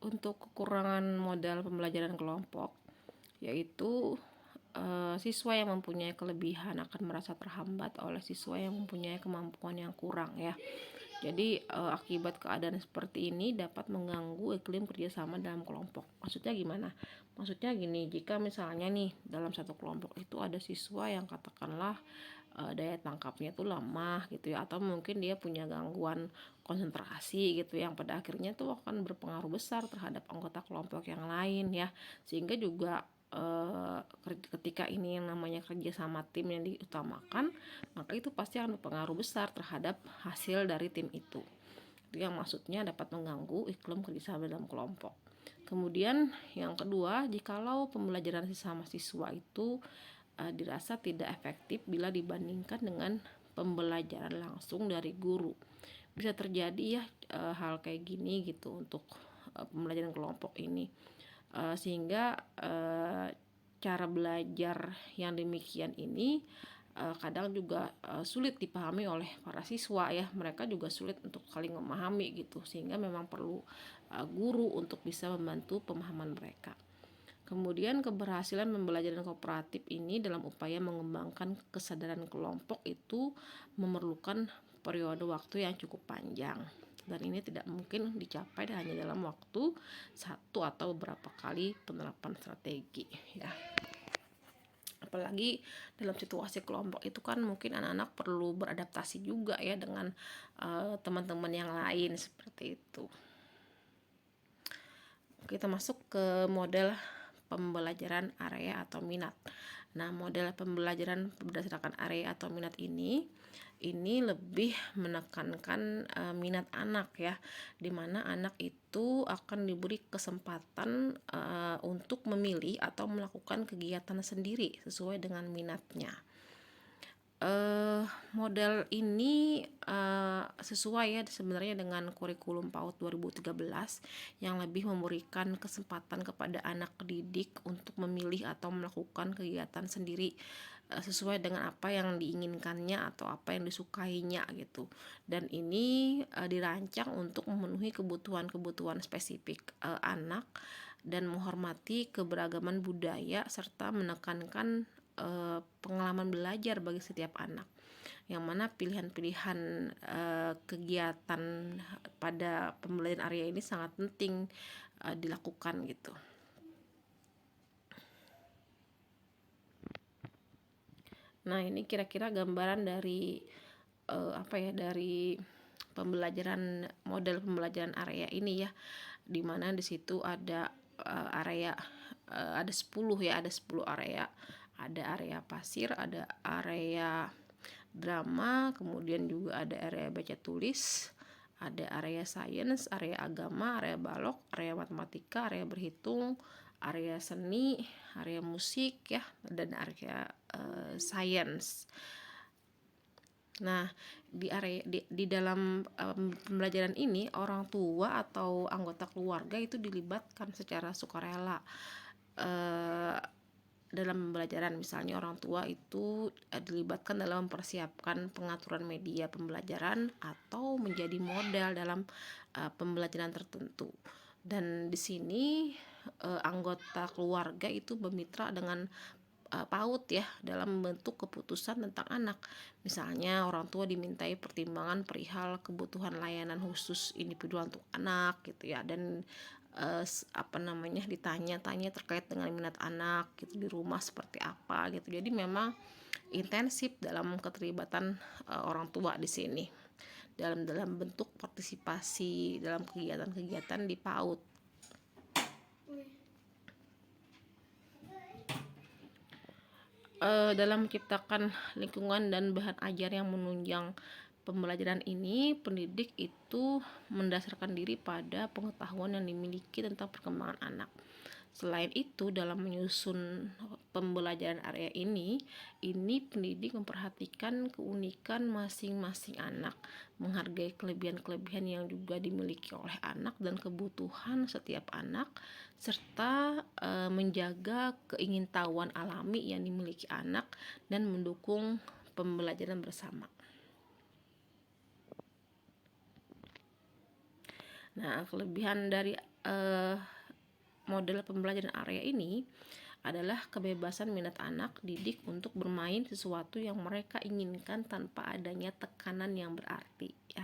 untuk kekurangan modal pembelajaran kelompok, yaitu siswa yang mempunyai kelebihan akan merasa terhambat oleh siswa yang mempunyai kemampuan yang kurang ya. Jadi akibat keadaan seperti ini dapat mengganggu iklim kerjasama dalam kelompok. Maksudnya gimana? Maksudnya gini, jika misalnya nih dalam satu kelompok itu ada siswa yang katakanlah daya tangkapnya itu lemah gitu ya, atau mungkin dia punya gangguan konsentrasi gitu, yang pada akhirnya tuh akan berpengaruh besar terhadap anggota kelompok yang lain ya, sehingga juga ketika ini yang namanya kerja sama tim yang diutamakan, maka itu pasti akan berpengaruh besar terhadap hasil dari tim itu. Itu yang maksudnya dapat mengganggu iklim kerjasama dalam kelompok. Kemudian yang kedua, jikalau pembelajaran sesama siswa itu dirasa tidak efektif bila dibandingkan dengan pembelajaran langsung dari guru. Bisa terjadi ya hal kayak gini gitu untuk pembelajaran kelompok ini. Sehingga cara belajar yang demikian ini kadang juga sulit dipahami oleh para siswa ya. Mereka juga sulit untuk saling memahami gitu, sehingga memang perlu guru untuk bisa membantu pemahaman mereka. Kemudian keberhasilan pembelajaran kooperatif ini dalam upaya mengembangkan kesadaran kelompok itu memerlukan periode waktu yang cukup panjang, dan ini tidak mungkin dicapai hanya dalam waktu satu atau beberapa kali penerapan strategi ya. Apalagi dalam situasi kelompok itu kan mungkin anak-anak perlu beradaptasi juga ya dengan teman-teman yang lain seperti itu. Kita masuk ke model pembelajaran area atau minat. Nah, model pembelajaran berdasarkan area atau minat ini lebih menekankan minat anak ya, dimana anak itu akan diberi kesempatan untuk memilih atau melakukan kegiatan sendiri sesuai dengan minatnya. Model ini sesuai ya sebenarnya dengan kurikulum PAUD 2013 yang lebih memberikan kesempatan kepada anak didik untuk memilih atau melakukan kegiatan sendiri sesuai dengan apa yang diinginkannya atau apa yang disukainya gitu. Dan ini dirancang untuk memenuhi kebutuhan-kebutuhan spesifik anak dan menghormati keberagaman budaya serta menekankan pengalaman belajar bagi setiap anak, yang mana pilihan-pilihan kegiatan pada pembelajaran area ini sangat penting dilakukan gitu. Nah, ini kira-kira gambaran dari dari pembelajaran model pembelajaran area ini ya, dimana di situ ada area ada 10 ya, ada 10 area. Ada area pasir, ada area drama, kemudian juga ada area baca tulis, ada area sains, area agama, area balok, area matematika, area berhitung, area seni, area musik ya, dan area sains. Nah, di dalam pembelajaran ini orang tua atau anggota keluarga itu dilibatkan secara sukarela dalam pembelajaran. Misalnya orang tua itu dilibatkan dalam mempersiapkan pengaturan media pembelajaran atau menjadi modal dalam pembelajaran tertentu. Dan di sini anggota keluarga itu bermitra dengan PAUD ya dalam membentuk keputusan tentang anak. Misalnya orang tua dimintai pertimbangan perihal kebutuhan layanan khusus individual untuk anak gitu ya, dan ditanya-tanya terkait dengan minat anak gitu di rumah seperti apa gitu. Jadi memang intensif dalam keterlibatan orang tua di sini dalam bentuk partisipasi dalam kegiatan-kegiatan di PAUD. Dalam menciptakan lingkungan dan bahan ajar yang menunjang pembelajaran ini, pendidik itu mendasarkan diri pada pengetahuan yang dimiliki tentang perkembangan anak. Selain itu, dalam menyusun pembelajaran area ini pendidik memperhatikan keunikan masing-masing anak, menghargai kelebihan-kelebihan yang juga dimiliki oleh anak dan kebutuhan setiap anak, serta menjaga keingintahuan alami yang dimiliki anak dan mendukung pembelajaran bersama. Nah, kelebihan dari model pembelajaran area ini adalah kebebasan minat anak didik untuk bermain sesuatu yang mereka inginkan tanpa adanya tekanan yang berarti ya.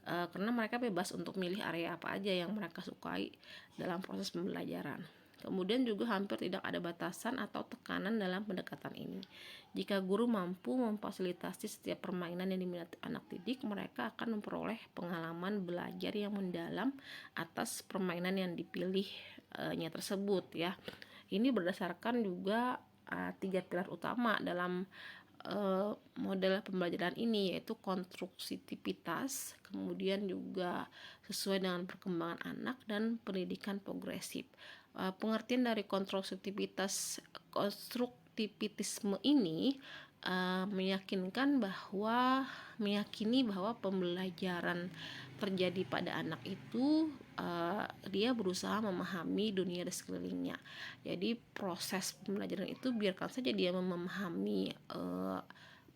Karena mereka bebas untuk milih area apa aja yang mereka sukai dalam proses pembelajaran. Kemudian juga hampir tidak ada batasan atau tekanan dalam pendekatan ini. Jika guru mampu memfasilitasi setiap permainan yang diminati anak didik, mereka akan memperoleh pengalaman belajar yang mendalam atas permainan yang dipilihnya tersebut ya. Ini berdasarkan juga 3 pilar utama dalam model pembelajaran ini, yaitu konstruktivitas, kemudian juga sesuai dengan perkembangan anak, dan pendidikan progresif. Pengertian dari konstruktivitisme ini meyakini bahwa pembelajaran terjadi pada anak itu dia berusaha memahami dunia di sekelilingnya. Jadi proses pembelajaran itu biarkan saja dia memahami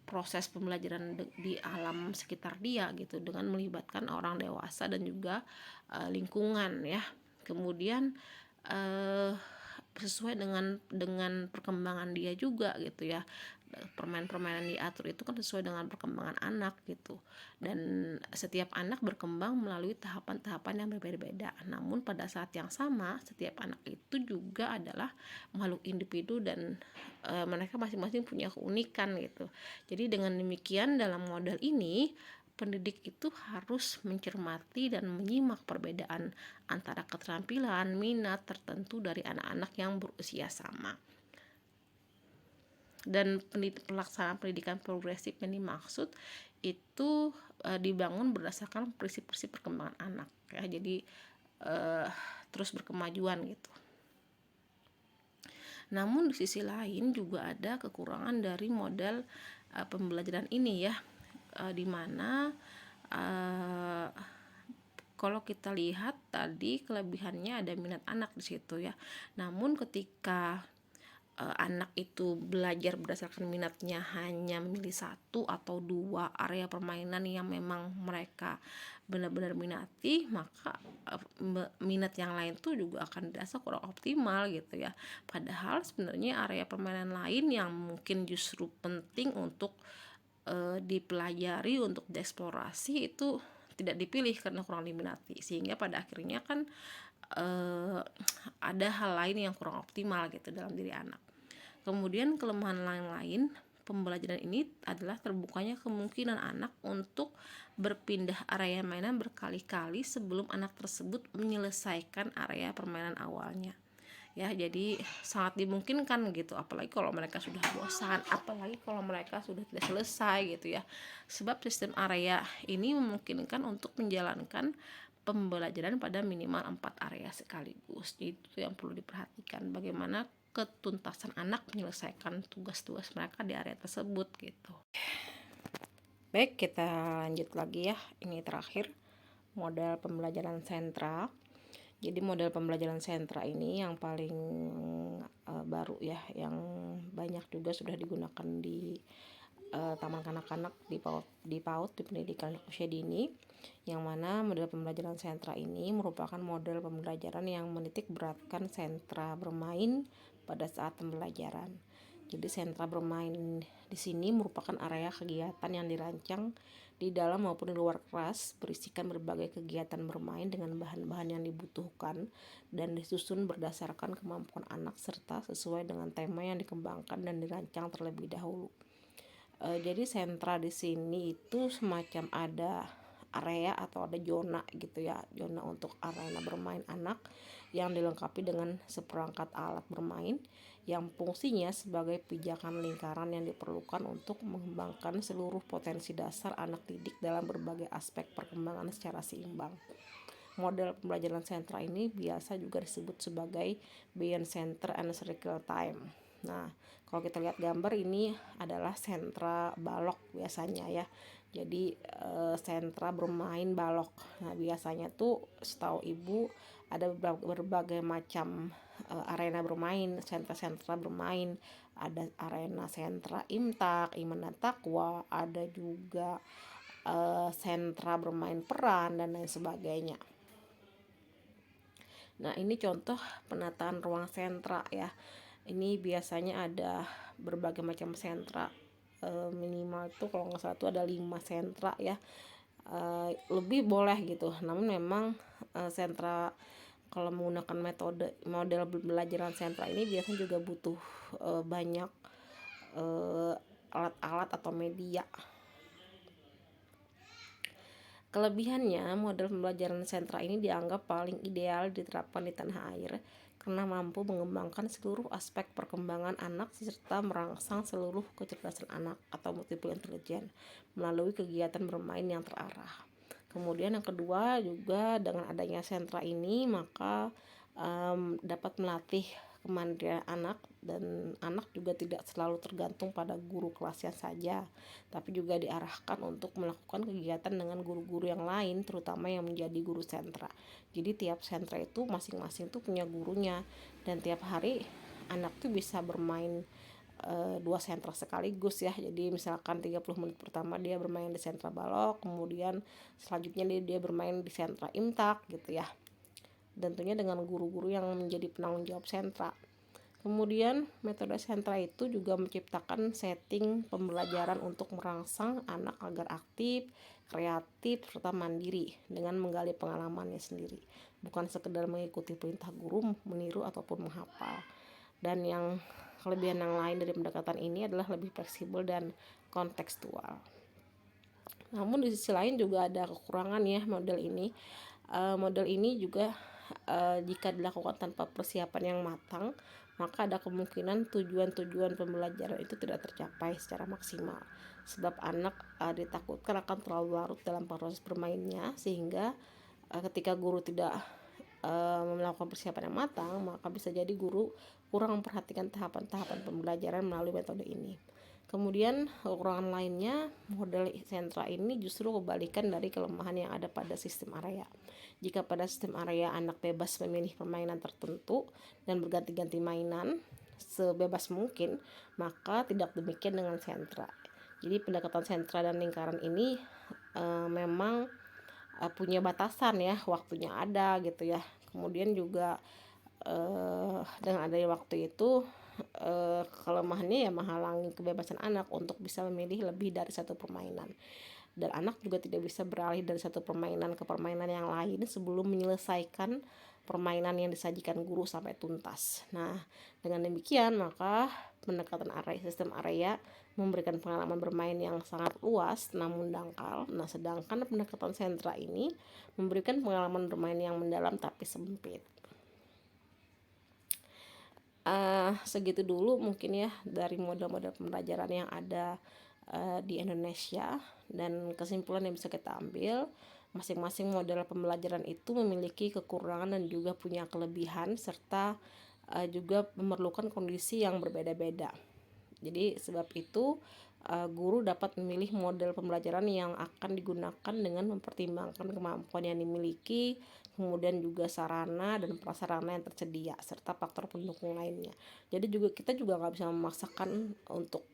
proses pembelajaran di alam sekitar dia gitu, dengan melibatkan orang dewasa dan juga lingkungan ya. Kemudian sesuai dengan perkembangan dia juga gitu ya. Permainan diatur itu kan sesuai dengan perkembangan anak gitu, dan setiap anak berkembang melalui tahapan-tahapan yang berbeda-beda. Namun pada saat yang sama, setiap anak itu juga adalah makhluk individu dan mereka masing-masing punya keunikan gitu. Jadi dengan demikian, dalam model ini pendidik itu harus mencermati dan menyimak perbedaan antara keterampilan, minat tertentu dari anak-anak yang berusia sama. Dan pelaksanaan pendidikan progresif yang dimaksud itu dibangun berdasarkan prinsip-prinsip perkembangan anak ya. Jadi terus berkemajuan gitu. Namun di sisi lain juga ada kekurangan dari model pembelajaran ini ya, dimana kalau kita lihat tadi kelebihannya ada minat anak di situ ya. Namun ketika anak itu belajar berdasarkan minatnya hanya memilih 1 atau 2 area permainan yang memang mereka benar-benar minati, maka minat yang lain tuh juga akan dirasa kurang optimal gitu ya. Padahal sebenarnya area permainan lain yang mungkin justru penting untuk dipelajari, untuk dieksplorasi, itu tidak dipilih karena kurang diminati, sehingga pada akhirnya kan ada hal lain yang kurang optimal gitu dalam diri anak. Kemudian kelemahan lain pembelajaran ini adalah terbukanya kemungkinan anak untuk berpindah area mainan berkali-kali sebelum anak tersebut menyelesaikan area permainan awalnya. Ya, jadi sangat dimungkinkan gitu, apalagi kalau mereka sudah bosan, apalagi kalau mereka sudah tidak selesai gitu ya. Sebab sistem area ini memungkinkan untuk menjalankan pembelajaran pada minimal 4 area sekaligus. Itu yang perlu diperhatikan, bagaimana ketuntasan anak menyelesaikan tugas-tugas mereka di area tersebut gitu. Baik, kita lanjut lagi ya. Ini terakhir, model pembelajaran sentra. Jadi model pembelajaran sentra ini yang paling baru ya, yang banyak juga sudah digunakan di taman kanak-kanak, di PAUD, di pendidikan usia dini, yang mana model pembelajaran sentra ini merupakan model pembelajaran yang menitik beratkan sentra bermain pada saat pembelajaran. Jadi sentra bermain di sini merupakan area kegiatan yang dirancang di dalam maupun di luar kelas, berisikan berbagai kegiatan bermain dengan bahan-bahan yang dibutuhkan dan disusun berdasarkan kemampuan anak serta sesuai dengan tema yang dikembangkan dan dirancang terlebih dahulu. Jadi sentra di sini itu semacam ada area atau ada zona gitu ya, zona untuk arena bermain anak yang dilengkapi dengan seperangkat alat bermain yang fungsinya sebagai pijakan lingkaran yang diperlukan untuk mengembangkan seluruh potensi dasar anak didik dalam berbagai aspek perkembangan secara seimbang. Model pembelajaran sentra ini biasa juga disebut sebagai Beyond Center and Circle Time. Nah, kalau kita lihat gambar, ini adalah sentra balok biasanya ya. Jadi sentra bermain balok. Nah, biasanya tuh setahu ibu ada berbagai macam arena bermain, sentra-sentra bermain. Ada arena sentra Imtak, Iman dan Taqwa, ada juga sentra bermain peran dan lain sebagainya. Nah, ini contoh penataan ruang sentra ya. Ini biasanya ada berbagai macam sentra, minimal tuh kalau nggak salah tuh ada 5 sentra ya. Lebih boleh gitu, namun memang sentra kalau menggunakan model pembelajaran sentra ini biasanya juga butuh banyak alat-alat atau media. Kelebihannya, model pembelajaran sentra ini dianggap paling ideal diterapkan di tanah air karena mampu mengembangkan seluruh aspek perkembangan anak serta merangsang seluruh kecerdasan anak atau multiple intelligence melalui kegiatan bermain yang terarah. Kemudian yang kedua juga dengan adanya sentra ini maka dapat melatih kemandirian anak, dan anak juga tidak selalu tergantung pada guru kelasnya saja, tapi juga diarahkan untuk melakukan kegiatan dengan guru-guru yang lain, terutama yang menjadi guru sentra. Jadi tiap sentra itu masing-masing tuh punya gurunya, dan tiap hari anak tuh bisa bermain dua sentra sekaligus ya. Jadi misalkan 30 menit pertama dia bermain di sentra balok, kemudian selanjutnya dia bermain di sentra imtak gitu ya, dan tentunya dengan guru-guru yang menjadi penanggung jawab sentra. Kemudian metode sentra itu juga menciptakan setting pembelajaran untuk merangsang anak agar aktif, kreatif, serta mandiri dengan menggali pengalamannya sendiri, bukan sekedar mengikuti perintah guru, meniru ataupun menghafal. Dan yang kelebihan yang lain dari pendekatan ini adalah lebih fleksibel dan kontekstual. Namun di sisi lain juga ada kekurangan ya model ini. Model ini juga jika dilakukan tanpa persiapan yang matang, maka ada kemungkinan tujuan-tujuan pembelajaran itu tidak tercapai secara maksimal. Sebab anak ditakutkan akan terlalu larut dalam proses bermainnya, sehingga ketika guru tidak melakukan persiapan yang matang, maka bisa jadi guru kurang memperhatikan tahapan-tahapan pembelajaran melalui metode ini. Kemudian kekurangan lainnya, model sentra ini justru kebalikan dari kelemahan yang ada pada sistem area. Jika pada sistem area anak bebas memilih permainan tertentu dan berganti-ganti mainan sebebas mungkin, maka tidak demikian dengan sentra. Jadi pendekatan sentra dan lingkaran ini memang punya batasan ya, waktunya ada gitu ya. Kemudian juga dengan adanya waktu itu kelemahannya ya menghalangi kebebasan anak untuk bisa memilih lebih dari satu permainan, dan anak juga tidak bisa beralih dari satu permainan ke permainan yang lain sebelum menyelesaikan permainan yang disajikan guru sampai tuntas. Nah, dengan demikian maka pendekatan sistem area memberikan pengalaman bermain yang sangat luas namun dangkal. Nah, sedangkan pendekatan sentra ini memberikan pengalaman bermain yang mendalam tapi sempit. Segitu dulu mungkin ya dari model-model pembelajaran yang ada di Indonesia, dan kesimpulan yang bisa kita ambil, masing-masing model pembelajaran itu memiliki kekurangan dan juga punya kelebihan, serta juga memerlukan kondisi yang berbeda-beda. Jadi sebab itu guru dapat memilih model pembelajaran yang akan digunakan dengan mempertimbangkan kemampuan yang dimiliki, kemudian juga sarana dan prasarana yang tersedia serta faktor pendukung lainnya. Jadi juga kita juga nggak bisa memaksakan untuk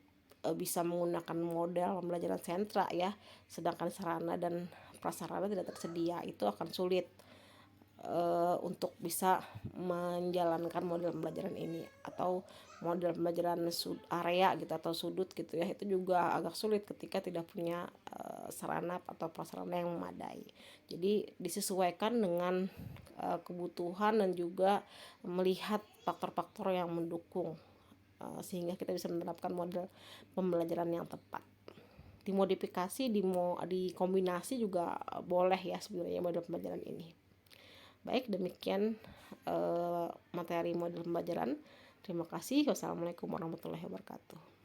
bisa menggunakan model pembelajaran sentra ya, sedangkan sarana dan prasarana tidak tersedia, itu akan sulit untuk bisa menjalankan model pembelajaran ini, atau model pembelajaran area gitu atau sudut gitu ya, itu juga agak sulit ketika tidak punya sarana atau prasarana yang memadai. Jadi disesuaikan dengan kebutuhan dan juga melihat faktor-faktor yang mendukung sehingga kita bisa menerapkan model pembelajaran yang tepat. Dimodifikasi, dikombinasi juga boleh ya sebenarnya model pembelajaran ini. Baik, demikian materi model pembelajaran. Terima kasih. Wassalamualaikum warahmatullahi wabarakatuh.